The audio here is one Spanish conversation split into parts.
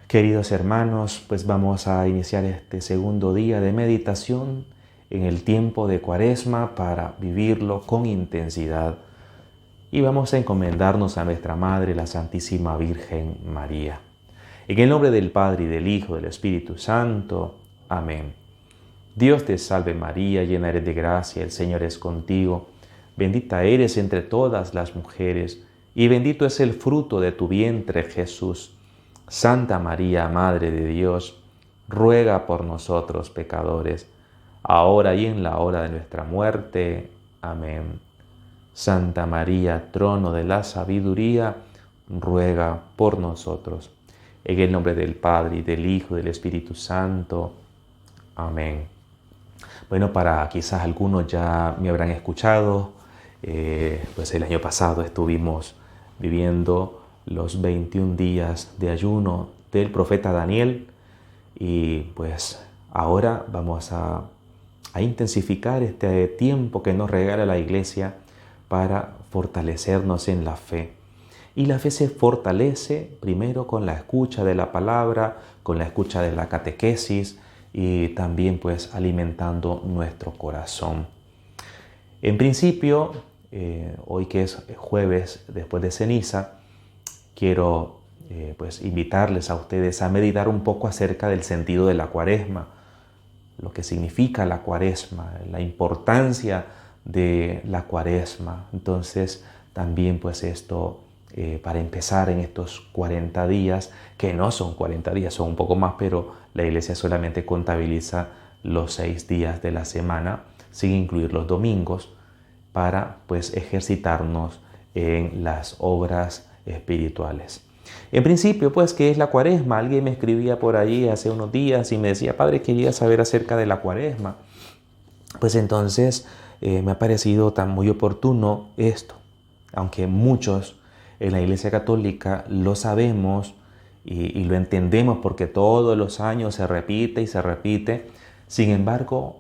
Queridos hermanos, pues vamos a iniciar este segundo día de meditación en el tiempo de Cuaresma para vivirlo con intensidad. Y vamos a encomendarnos a nuestra Madre, la Santísima Virgen María. En el nombre del Padre, y del Hijo, y del Espíritu Santo. Amén. Dios te salve María, llena eres de gracia, el Señor es contigo. Bendita eres entre todas las mujeres, y bendito es el fruto de tu vientre, Jesús. Santa María, Madre de Dios, ruega por nosotros pecadores, ahora y en la hora de nuestra muerte. Amén. Santa María, trono de la sabiduría, ruega por nosotros. En el nombre del Padre, y del Hijo, y del Espíritu Santo. Amén. Bueno, para quizás algunos ya me habrán escuchado, pues el año pasado estuvimos viviendo los 21 días de ayuno del profeta Daniel y pues ahora vamos a intensificar este tiempo que nos regala la Iglesia para fortalecernos en la fe. Y la fe se fortalece primero con la escucha de la palabra, con la escucha de la catequesis y también pues alimentando nuestro corazón. En principio, hoy que es jueves después de ceniza, quiero pues invitarles a ustedes a meditar un poco acerca del sentido de la Cuaresma, lo que significa la Cuaresma, la importancia de la Cuaresma. Entonces, también pues esto para empezar en estos 40 días, que no son 40 días, son un poco más, pero la Iglesia solamente contabiliza los 6 días de la semana, sin incluir los domingos, para pues ejercitarnos en las obras espirituales. En principio, pues, ¿qué es la Cuaresma? Alguien me escribía por ahí hace unos días y me decía, padre, quería saber acerca de la Cuaresma. Pues entonces me ha parecido tan muy oportuno esto, aunque muchos en la Iglesia Católica lo sabemos y lo entendemos porque todos los años se repite y se repite. Sin embargo,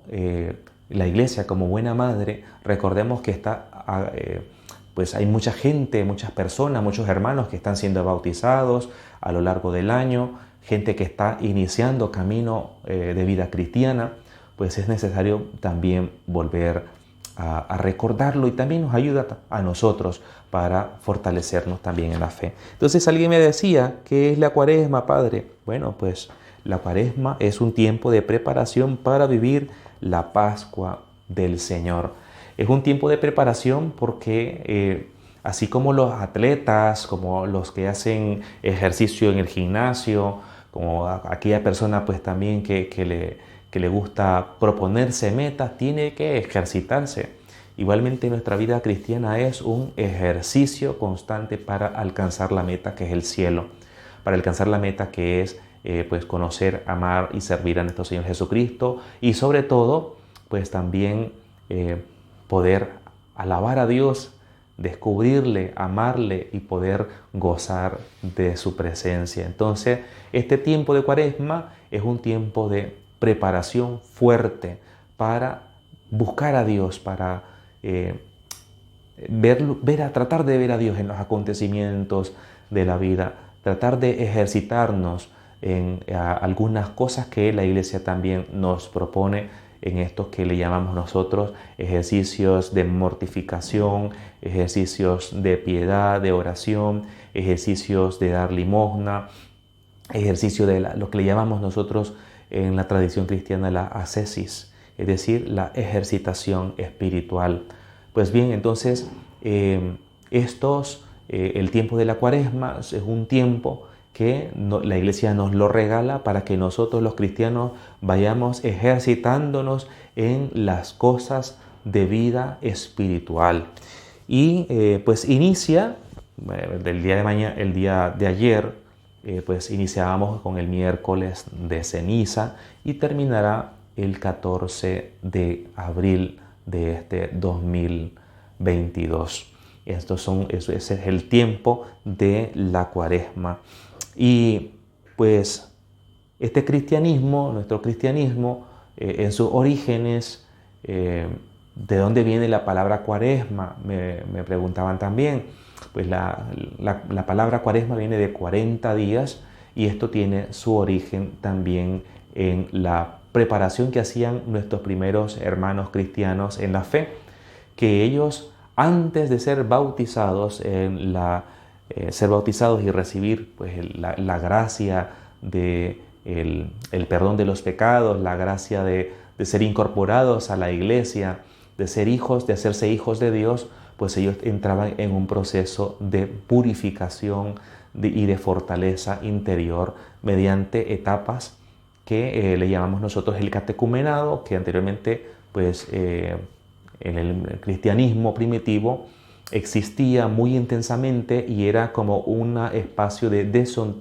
la Iglesia como buena madre, recordemos que pues hay mucha gente, muchas personas, muchos hermanos que están siendo bautizados a lo largo del año, gente que está iniciando camino de vida cristiana, pues es necesario también volver a recordarlo y también nos ayuda a nosotros para fortalecernos también en la fe. Entonces alguien me decía, ¿qué es la Cuaresma, padre? Bueno, pues la Cuaresma es un tiempo de preparación para vivir la Pascua del Señor. Es un tiempo de preparación porque así como los atletas, como los que hacen ejercicio en el gimnasio, como aquella persona pues también que le gusta proponerse metas, tiene que ejercitarse. Igualmente nuestra vida cristiana es un ejercicio constante para alcanzar la meta que es el cielo, para alcanzar la meta que es pues conocer, amar y servir a nuestro Señor Jesucristo y sobre todo pues también poder alabar a Dios, descubrirle, amarle y poder gozar de su presencia. Entonces, este tiempo de Cuaresma es un tiempo de preparación fuerte para buscar a Dios, para tratar de ver a Dios en los acontecimientos de la vida, tratar de ejercitarnos en algunas cosas que la Iglesia también nos propone en estos que le llamamos nosotros ejercicios de mortificación, ejercicios de piedad, de oración, ejercicios de dar limosna, ejercicio de lo que le llamamos nosotros en la tradición cristiana la ascesis, es decir, la ejercitación espiritual. Pues bien, entonces el tiempo de la Cuaresma es un tiempo que la Iglesia nos lo regala para que nosotros los cristianos vayamos ejercitándonos en las cosas de vida espiritual. Y pues inicia, el día de mañana, el día de ayer, pues iniciábamos con el miércoles de ceniza y terminará el 14 de abril de este 2022. Ese es el tiempo de la Cuaresma. Y pues Este cristianismo, nuestro cristianismo, en sus orígenes, ¿de dónde viene la palabra cuaresma? Me preguntaban también. Pues la palabra cuaresma viene de 40 días y esto tiene su origen también en la preparación que hacían nuestros primeros hermanos cristianos en la fe, que ellos antes de ser bautizados, ser bautizados y recibir pues, la gracia de el perdón de los pecados, la gracia de ser incorporados a la iglesia, de ser hijos, de hacerse hijos de Dios, pues ellos entraban en un proceso de purificación y de fortaleza interior mediante etapas que le llamamos nosotros el catecumenado, que anteriormente pues, en el cristianismo primitivo existía muy intensamente y era como un espacio de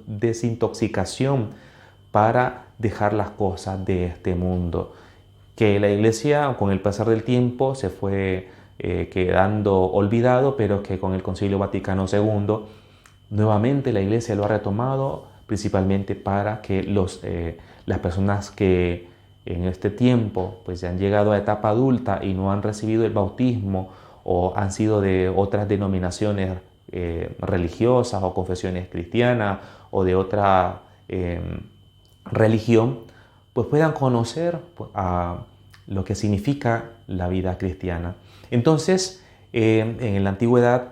desintoxicación para dejar las cosas de este mundo, que la iglesia con el pasar del tiempo se fue quedando olvidado, pero que con el Concilio Vaticano II nuevamente la iglesia lo ha retomado, principalmente para que las personas que en este tiempo pues han llegado a etapa adulta y no han recibido el bautismo o han sido de otras denominaciones religiosas o confesiones cristianas o de otra religión, pues puedan conocer a lo que significa la vida cristiana. Entonces, en la antigüedad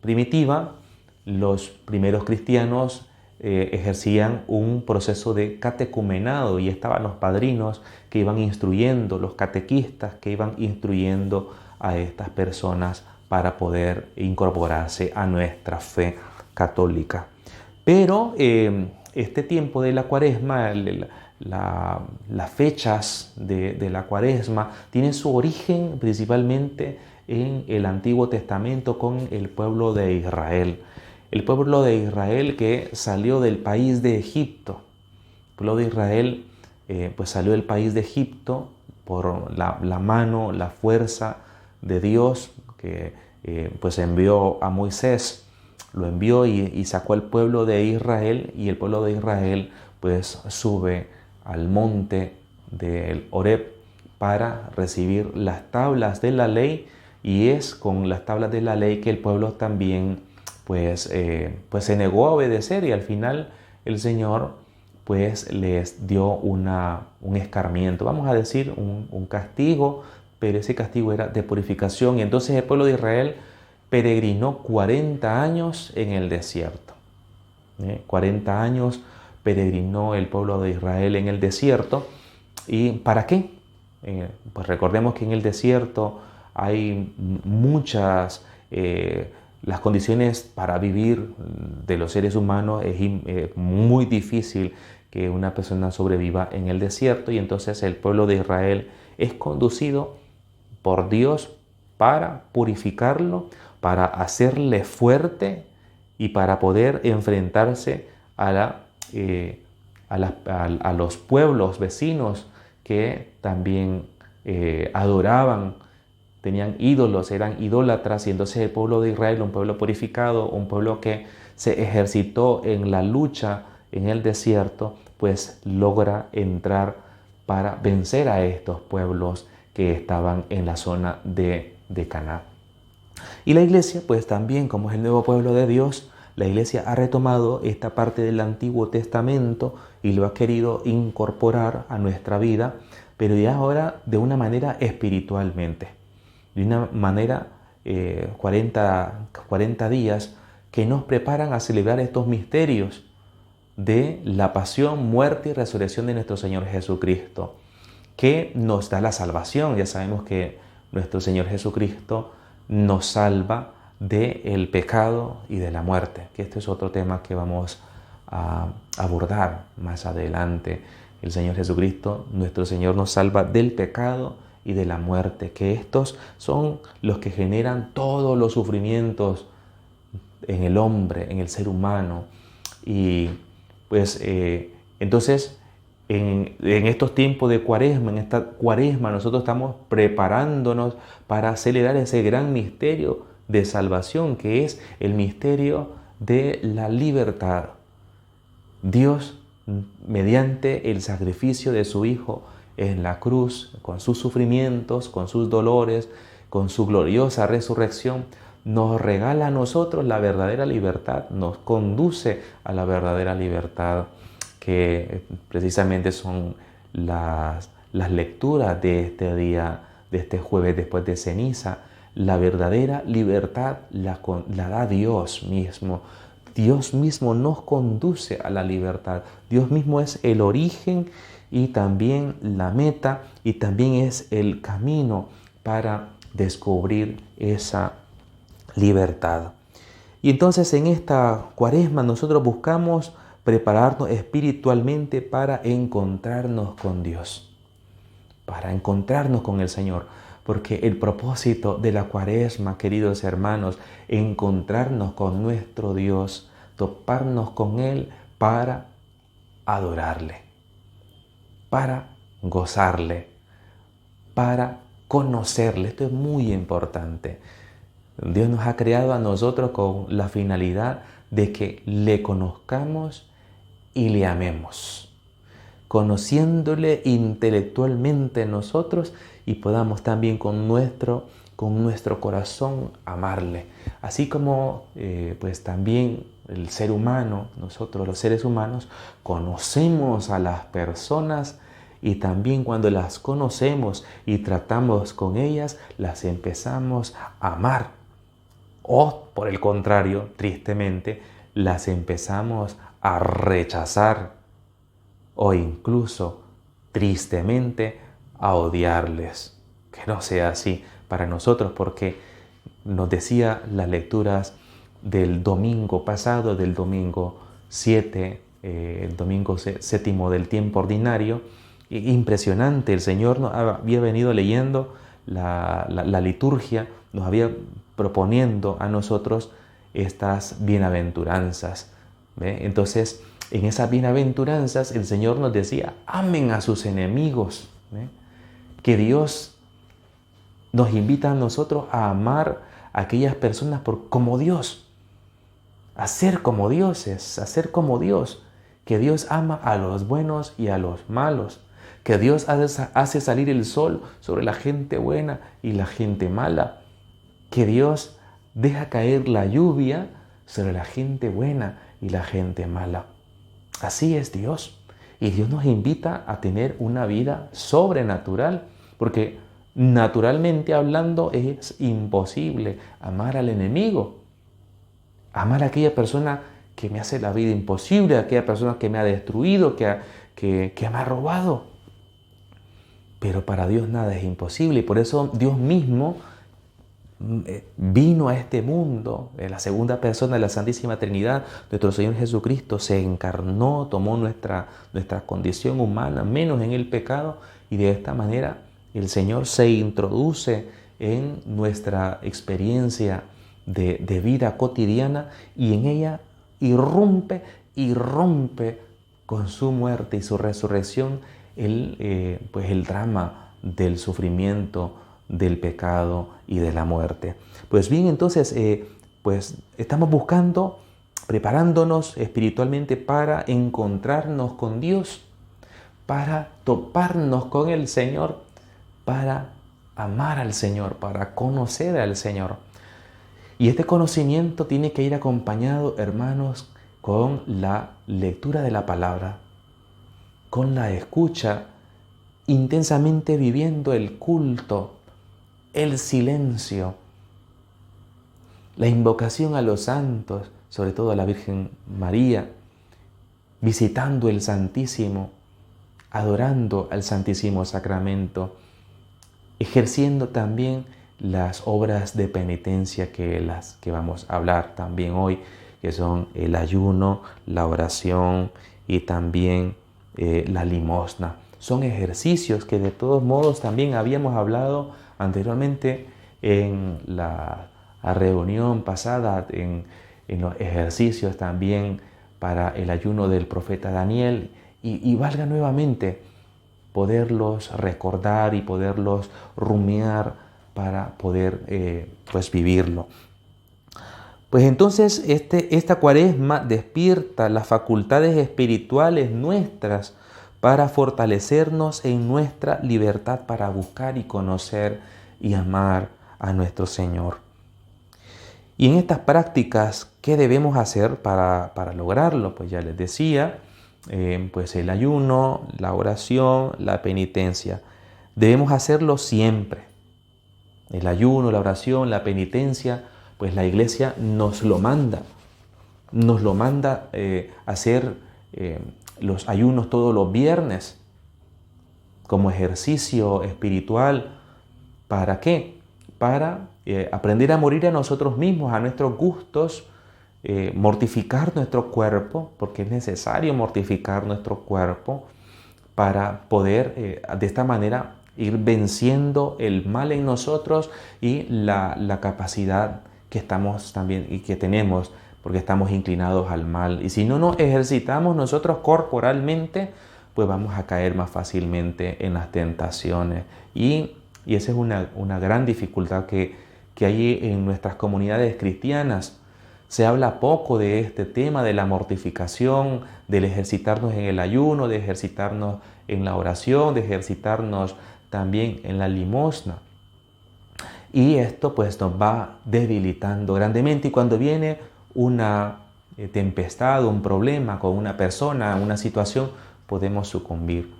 primitiva, los primeros cristianos ejercían un proceso de catecumenado y estaban los padrinos que iban instruyendo, los catequistas que iban instruyendo a estas personas para poder incorporarse a nuestra fe católica. Pero este tiempo de la cuaresma, las fechas de la cuaresma, tienen su origen principalmente en el Antiguo Testamento con el pueblo de Israel. El pueblo de Israel que salió del país de Egipto. El pueblo de Israel pues salió del país de Egipto por la mano, la fuerza de Dios que pues envió a Moisés. Lo envió y sacó al pueblo de Israel, y el pueblo de Israel pues sube al monte del Horeb para recibir las tablas de la ley, y es con las tablas de la ley que el pueblo también pues se negó a obedecer, y al final el Señor pues les dio un escarmiento, vamos a decir un castigo, pero ese castigo era de purificación. Y entonces el pueblo de Israel peregrinó 40 años en el desierto. 40 años peregrinó el pueblo de Israel en el desierto. ¿Y para qué? Pues recordemos que en el desierto hay muchas... las condiciones para vivir de los seres humanos es muy difícil que una persona sobreviva en el desierto, y entonces el pueblo de Israel es conducido por Dios para purificarlo, para hacerle fuerte y para poder enfrentarse a los pueblos vecinos que también adoraban, tenían ídolos, eran idólatras. Y entonces el pueblo de Israel, un pueblo purificado, un pueblo que se ejercitó en la lucha en el desierto, pues logra entrar para vencer a estos pueblos que estaban en la zona de Canaán. Y la iglesia, pues también, como es el nuevo pueblo de Dios, la iglesia ha retomado esta parte del Antiguo Testamento y lo ha querido incorporar a nuestra vida, pero ya ahora de una manera espiritualmente, de una manera 40 días que nos preparan a celebrar estos misterios de la pasión, muerte y resurrección de nuestro Señor Jesucristo, que nos da la salvación. Ya sabemos que nuestro Señor Jesucristo nos salva del pecado y de la muerte, que este es otro tema que vamos a abordar más adelante. El Señor Jesucristo, nuestro Señor, nos salva del pecado y de la muerte, que estos son los que generan todos los sufrimientos en el hombre, en el ser humano. Y pues entonces en estos tiempos de cuaresma, en esta cuaresma, nosotros estamos preparándonos para celebrar ese gran misterio de salvación, que es el misterio de la libertad. Dios mediante el sacrificio de su Hijo en la cruz, con sus sufrimientos, con sus dolores, con su gloriosa resurrección, nos regala a nosotros la verdadera libertad, nos conduce a la verdadera libertad, que precisamente son las lecturas de este día, de este jueves después de ceniza. La verdadera libertad la da Dios mismo. Dios mismo nos conduce a la libertad. Dios mismo es el origen y también la meta, y también es el camino para descubrir esa libertad. Y entonces en esta Cuaresma nosotros buscamos prepararnos espiritualmente para encontrarnos con Dios, para encontrarnos con el Señor. Porque el propósito de la Cuaresma, queridos hermanos, encontrarnos con nuestro Dios, toparnos con Él para adorarle, para gozarle, para conocerle. Esto es muy importante. Dios nos ha creado a nosotros con la finalidad de que le conozcamos y le amemos, conociéndole intelectualmente nosotros, y podamos también con nuestro corazón amarle. Así como pues también el ser humano, nosotros los seres humanos, conocemos a las personas, y también cuando las conocemos y tratamos con ellas, las empezamos a amar. O por el contrario, tristemente, las empezamos a rechazar, o incluso, tristemente, a odiarles. Que no sea así para nosotros, porque nos decía las lecturas del domingo pasado, del domingo 7, el domingo séptimo del tiempo ordinario. Impresionante, el Señor nos había venido leyendo la liturgia, nos había proponiendo a nosotros estas bienaventuranzas. ¿Ve? Entonces, en esas bienaventuranzas el Señor nos decía: amen a sus enemigos. ¿Ve? Que Dios nos invita a nosotros a amar a aquellas personas como Dios, a ser como dioses, a ser como Dios, que Dios ama a los buenos y a los malos, que Dios hace salir el sol sobre la gente buena y la gente mala, que Dios deja caer la lluvia sobre la gente buena y la gente mala. Así es Dios. Y Dios nos invita a tener una vida sobrenatural, porque naturalmente hablando es imposible amar al enemigo, amar a aquella persona que me hace la vida imposible, a aquella persona que me ha destruido, que me ha robado. Pero para Dios nada es imposible, y por eso Dios mismo vino a este mundo, en la segunda persona de la Santísima Trinidad, nuestro Señor Jesucristo se encarnó, tomó nuestra condición humana, menos en el pecado, y de esta manera el Señor se introduce en nuestra experiencia de vida cotidiana, y en ella irrumpe con su muerte y su resurrección el drama del sufrimiento, del pecado y de la muerte. Pues bien, entonces pues estamos buscando, preparándonos espiritualmente para encontrarnos con Dios, para toparnos con el Señor, para amar al Señor, para conocer al Señor. Y este conocimiento tiene que ir acompañado, hermanos, con la lectura de la palabra, con la escucha, intensamente viviendo el culto, el silencio, la invocación a los santos, sobre todo a la Virgen María, visitando el Santísimo, adorando al Santísimo Sacramento, ejerciendo también las obras de penitencia que vamos a hablar también hoy, que son el ayuno, la oración y también la limosna. Son ejercicios que de todos modos también habíamos hablado anteriormente en la reunión pasada, en los ejercicios también para el ayuno del profeta Daniel, y valga nuevamente poderlos recordar y poderlos rumiar para poder pues vivirlo. Pues entonces esta cuaresma despierta las facultades espirituales nuestras para fortalecernos en nuestra libertad para buscar y conocer y amar a nuestro Señor. Y en estas prácticas, ¿qué debemos hacer para lograrlo? Pues ya les decía, pues el ayuno, la oración, la penitencia. Debemos hacerlo siempre. El ayuno, la oración, la penitencia, pues la Iglesia nos lo manda. Nos lo manda hacer los ayunos todos los viernes como ejercicio espiritual. ¿Para qué? Para aprender a morir a nosotros mismos, a nuestros gustos, mortificar nuestro cuerpo, porque es necesario mortificar nuestro cuerpo para poder de esta manera ir venciendo el mal en nosotros y la capacidad que estamos también y que tenemos, porque estamos inclinados al mal. Y si no nos ejercitamos nosotros corporalmente, pues vamos a caer más fácilmente en las tentaciones. Y esa es una gran dificultad que hay en nuestras comunidades cristianas. Se habla poco de este tema, de la mortificación, del ejercitarnos en el ayuno, de ejercitarnos en la oración, de ejercitarnos también en la limosna. Y esto pues nos va debilitando grandemente, y cuando viene una tempestad, un problema con una persona, una situación, podemos sucumbir.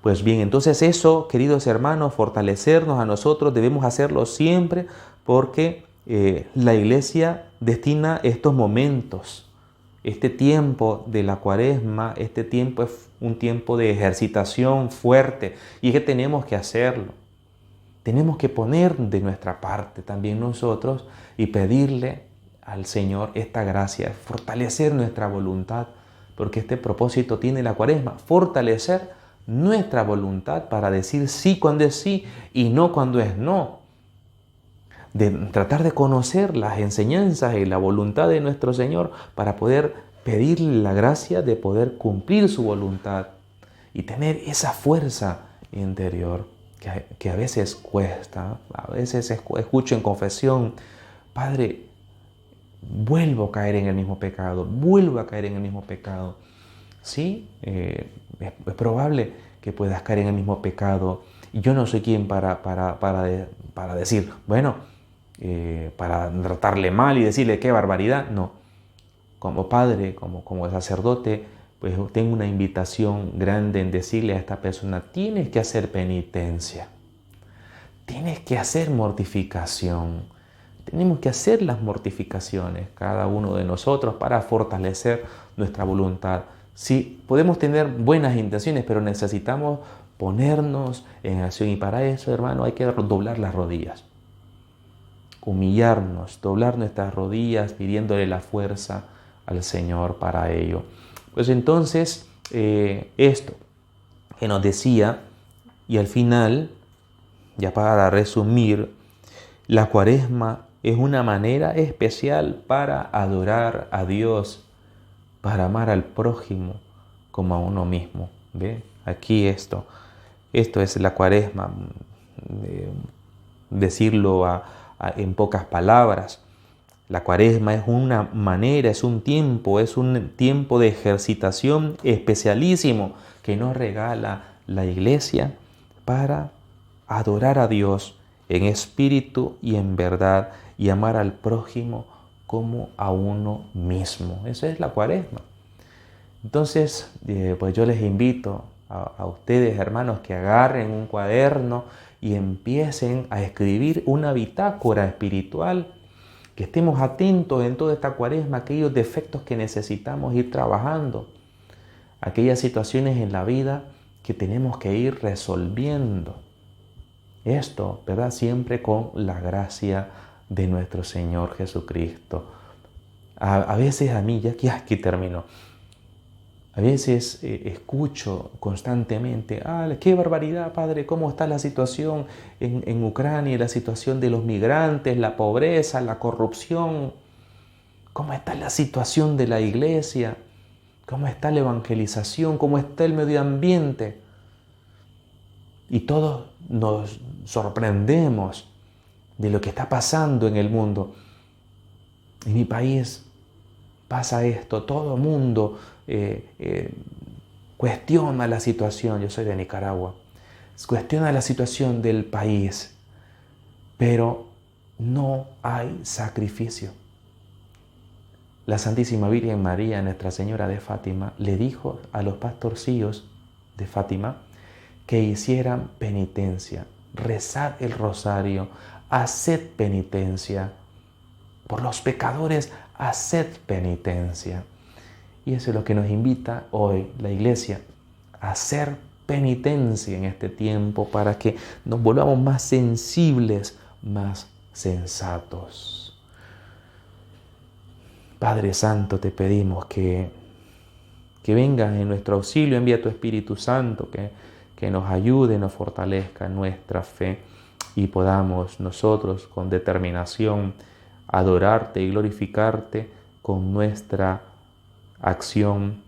Pues bien, entonces eso, queridos hermanos, fortalecernos a nosotros, debemos hacerlo siempre, porque la Iglesia destina estos momentos, este tiempo de la cuaresma, este tiempo es un tiempo de ejercitación fuerte, y es que tenemos que hacerlo. Tenemos que poner de nuestra parte también nosotros y pedirle al Señor esta gracia, fortalecer nuestra voluntad, porque este propósito tiene la cuaresma, fortalecer nuestra voluntad para decir sí cuando es sí y no cuando es no. De tratar de conocer las enseñanzas y la voluntad de nuestro Señor para poder pedirle la gracia de poder cumplir su voluntad y tener esa fuerza interior que a veces cuesta. A veces escucho en confesión: Padre, vuelvo a caer en el mismo pecado, vuelvo a caer en el mismo pecado. Sí, es probable que puedas caer en el mismo pecado. Y yo no soy quien para decir, bueno, para tratarle mal y decirle qué barbaridad. No, como padre, como sacerdote, pues tengo una invitación grande en decirle a esta persona: tienes que hacer penitencia, tienes que hacer mortificación. Tenemos que hacer las mortificaciones, cada uno de nosotros, para fortalecer nuestra voluntad. Sí, podemos tener buenas intenciones, pero necesitamos ponernos en acción, y para eso, hermano, hay que doblar las rodillas, humillarnos, doblar nuestras rodillas, pidiéndole la fuerza al Señor para ello. Pues entonces, esto que nos decía, y al final, ya para resumir, la cuaresma es una manera especial para adorar a Dios, para amar al prójimo como a uno mismo. ¿Ve? Aquí esto es la cuaresma, decirlo en pocas palabras. La cuaresma es una manera, es un tiempo de ejercitación especialísimo que nos regala la Iglesia para adorar a Dios en espíritu y en verdad, y amar al prójimo como a uno mismo. Esa es la cuaresma. Entonces, pues yo les invito a ustedes, hermanos, que agarren un cuaderno y empiecen a escribir una bitácora espiritual, que estemos atentos en toda esta cuaresma a aquellos defectos que necesitamos ir trabajando, aquellas situaciones en la vida que tenemos que ir resolviendo. Esto, ¿verdad? Siempre con la gracia de nuestro Señor Jesucristo. A veces a mí, ya que aquí termino, a veces escucho constantemente: ¡qué barbaridad, Padre! ¿Cómo está la situación en Ucrania, la situación de los migrantes, la pobreza, la corrupción? ¿Cómo está la situación de la iglesia? ¿Cómo está la evangelización? ¿Cómo está el medio ambiente? Y todos nos sorprendemos de lo que está pasando en el mundo. En mi país pasa esto, todo el mundo cuestiona la situación, yo soy de Nicaragua, cuestiona la situación del país, pero no hay sacrificio. La Santísima Virgen María, Nuestra Señora de Fátima, le dijo a los pastorcillos de Fátima que hicieran penitencia, rezad el rosario, haced penitencia. Por los pecadores, haced penitencia. Y eso es lo que nos invita hoy la Iglesia, a hacer penitencia en este tiempo para que nos volvamos más sensibles, más sensatos. Padre Santo, te pedimos que vengas en nuestro auxilio, envía tu Espíritu Santo, que nos ayude, nos fortalezca en nuestra fe y podamos nosotros con determinación adorarte y glorificarte con nuestra acción,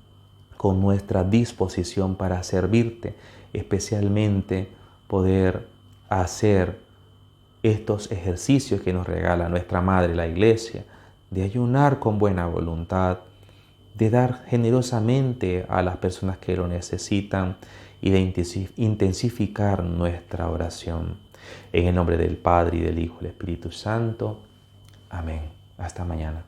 con nuestra disposición para servirte, especialmente poder hacer estos ejercicios que nos regala nuestra Madre, la Iglesia, de ayunar con buena voluntad, de dar generosamente a las personas que lo necesitan y de intensificar nuestra oración. En el nombre del Padre, y del Hijo, y del Espíritu Santo. Amén. Hasta mañana.